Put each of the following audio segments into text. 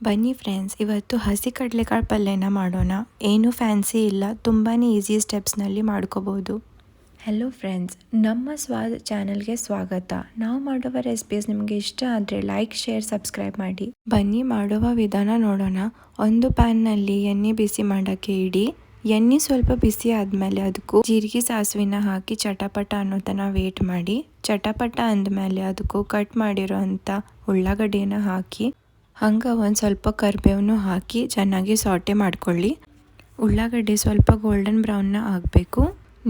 ಬನ್ನಿ ಫ್ರೆಂಡ್ಸ್, ಇವತ್ತು ಹಸಿ ಕಡಲೆಕಾಳು ಪಲ್ಯನ ಮಾಡೋಣ. ಏನು ಫ್ಯಾನ್ಸಿ ಇಲ್ಲ, ತುಂಬಾ ಈಸಿ ಸ್ಟೆಪ್ಸ್ನಲ್ಲಿ ಮಾಡ್ಕೋಬೋದು. ಹೆಲೋ ಫ್ರೆಂಡ್ಸ್, ನಮ್ಮ ಸ್ವಾದ್ ಚಾನಲ್ಗೆ ಸ್ವಾಗತ. ನಾವು ಮಾಡುವ ರೆಸಿಪೀಸ್ ನಿಮಗೆ ಇಷ್ಟ ಆದರೆ ಲೈಕ್, ಶೇರ್, ಸಬ್ಸ್ಕ್ರೈಬ್ ಮಾಡಿ. ಬನ್ನಿ ಮಾಡುವ ವಿಧಾನ ನೋಡೋಣ. ಒಂದು ಪ್ಯಾನ್ನಲ್ಲಿ ಎಣ್ಣೆ ಬಿಸಿ ಮಾಡೋಕ್ಕೆ ಇಡಿ. ಎಣ್ಣೆ ಸ್ವಲ್ಪ ಬಿಸಿ ಆದಮೇಲೆ ಅದಕ್ಕೂ ಜೀರಿಗೆ ಸಾಸಿವೆನ ಹಾಕಿ ಚಟಪಟ ಅನ್ನೋ ತನಕ ವೇಟ್ ಮಾಡಿ. ಚಟಪಟ ಅಂದಮೇಲೆ ಅದಕ್ಕೂ ಕಟ್ ಮಾಡಿರೋ ಅಂಥ ಉಳ್ಳಾಗಡ್ಡಿನ ಹಾಕಿ ಹಂಗೆ ಒಂದು ಸ್ವಲ್ಪ ಕರಿಬೇವನ್ನು ಹಾಕಿ ಚೆನ್ನಾಗಿ ಸಾಟೆ ಮಾಡ್ಕೊಳ್ಳಿ. ಉಳ್ಳಾಗಡ್ಡಿ ಸ್ವಲ್ಪ ಗೋಲ್ಡನ್ ಬ್ರೌನ್ನ ಆಗಬೇಕು.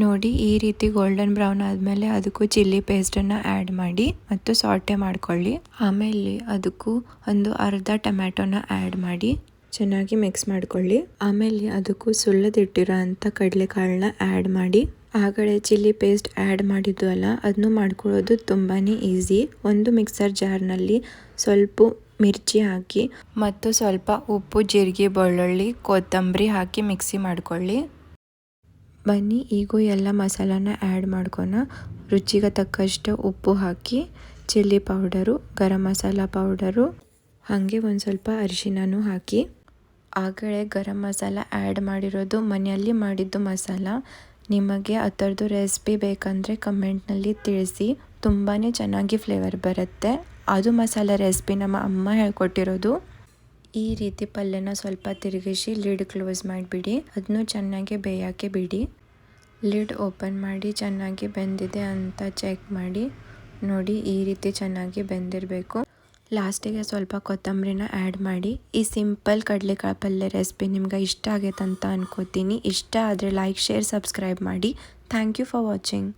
ನೋಡಿ, ಈ ರೀತಿ ಗೋಲ್ಡನ್ ಬ್ರೌನ್ ಆದಮೇಲೆ ಅದಕ್ಕೂ ಚಿಲ್ಲಿ ಪೇಸ್ಟನ್ನು ಆ್ಯಡ್ ಮಾಡಿ ಮತ್ತು ಸಾಟೆ ಮಾಡ್ಕೊಳ್ಳಿ. ಆಮೇಲೆ ಅದಕ್ಕೂ ಒಂದು ಅರ್ಧ ಟೊಮ್ಯಾಟೊನ ಆ್ಯಡ್ ಮಾಡಿ ಚೆನ್ನಾಗಿ ಮಿಕ್ಸ್ ಮಾಡ್ಕೊಳ್ಳಿ. ಆಮೇಲೆ ಅದಕ್ಕೂ ಸುಳ್ಳದಿಟ್ಟಿರೋ ಅಂಥ ಕಡಲೆಕಾಳನ್ನ ಆ್ಯಡ್ ಮಾಡಿ. ಆಗಲೇ ಚಿಲ್ಲಿ ಪೇಸ್ಟ್ ಆ್ಯಡ್ ಮಾಡಿದ್ದು ಅಲ್ಲ, ಅದನ್ನು ಮಾಡ್ಕೊಳ್ಳೋದು ತುಂಬಾ ಈಸಿ. ಒಂದು ಮಿಕ್ಸರ್ ಜಾರ್ನಲ್ಲಿ ಸ್ವಲ್ಪ ಮಿರ್ಚಿ ಹಾಕಿ ಮತ್ತು ಸ್ವಲ್ಪ ಉಪ್ಪು, ಜೀರಿಗೆ, ಬೆಳ್ಳುಳ್ಳಿ, ಕೊತ್ತಂಬರಿ ಹಾಕಿ ಮಿಕ್ಸಿ ಮಾಡ್ಕೊಳ್ಳಿ. ಬನ್ನಿ ಈಗ ಎಲ್ಲ ಮಸಾಲಾನ ಆ್ಯಡ್ ಮಾಡ್ಕೊಣ. ರುಚಿಗೆ ತಕ್ಕಷ್ಟು ಉಪ್ಪು ಹಾಕಿ, chilli powder, garam masala powder, ಹಾಗೆ ಒಂದು ಸ್ವಲ್ಪ ಅರಿಶಿನೂ ಹಾಕಿ. ಆಗಲೇ ಗರಂ ಮಸಾಲ ಆ್ಯಡ್ ಮಾಡಿರೋದು ಮನೆಯಲ್ಲಿ ಮಾಡಿದ್ದು ಮಸಾಲ. ನಿಮಗೆ ಅದರದ್ದು ರೆಸಿಪಿ ಬೇಕಂದರೆ ಕಮೆಂಟ್ನಲ್ಲಿ ತಿಳಿಸಿ. ತುಂಬಾ ಚೆನ್ನಾಗಿ ಫ್ಲೇವರ್ ಬರುತ್ತೆ. ಅದು ಮಸಾಲೆ ರೆಸಿಪಿ ನಮ್ಮ ಅಮ್ಮ ಹೇಳ್ಕೊಟ್ಟಿರೋದು. ಈ ರೀತಿ ಪಲ್ಯನ ಸ್ವಲ್ಪ ತಿರುಗಿಸಿ ಲಿಡ್ ಕ್ಲೋಸ್ ಮಾಡಿಬಿಡಿ. ಅದನ್ನು ಚೆನ್ನಾಗಿ ಬೇಯೋಕ್ಕೆ ಬಿಡಿ. ಲಿಡ್ ಓಪನ್ ಮಾಡಿ ಚೆನ್ನಾಗಿ ಬೆಂದಿದೆ ಅಂತ ಚೆಕ್ ಮಾಡಿ. ನೋಡಿ, ಈ ರೀತಿ ಚೆನ್ನಾಗಿ ಬೆಂದಿರಬೇಕು. ಲಾಸ್ಟಿಗೆ ಸ್ವಲ್ಪ ಕೊತ್ತಂಬರಿನ ಆ್ಯಡ್ ಮಾಡಿ. ಈ ಸಿಂಪಲ್ ಕಡಲೆಕಾಳು ಪಲ್ಯ ರೆಸಿಪಿ ನಿಮ್ಗೆ ಇಷ್ಟ ಆಗೈತೆ ಅಂತ ಅನ್ಕೋತೀನಿ. ಇಷ್ಟ ಆದರೆ ಲೈಕ್, ಶೇರ್, ಸಬ್ಸ್ಕ್ರೈಬ್ ಮಾಡಿ. Thank you for watching.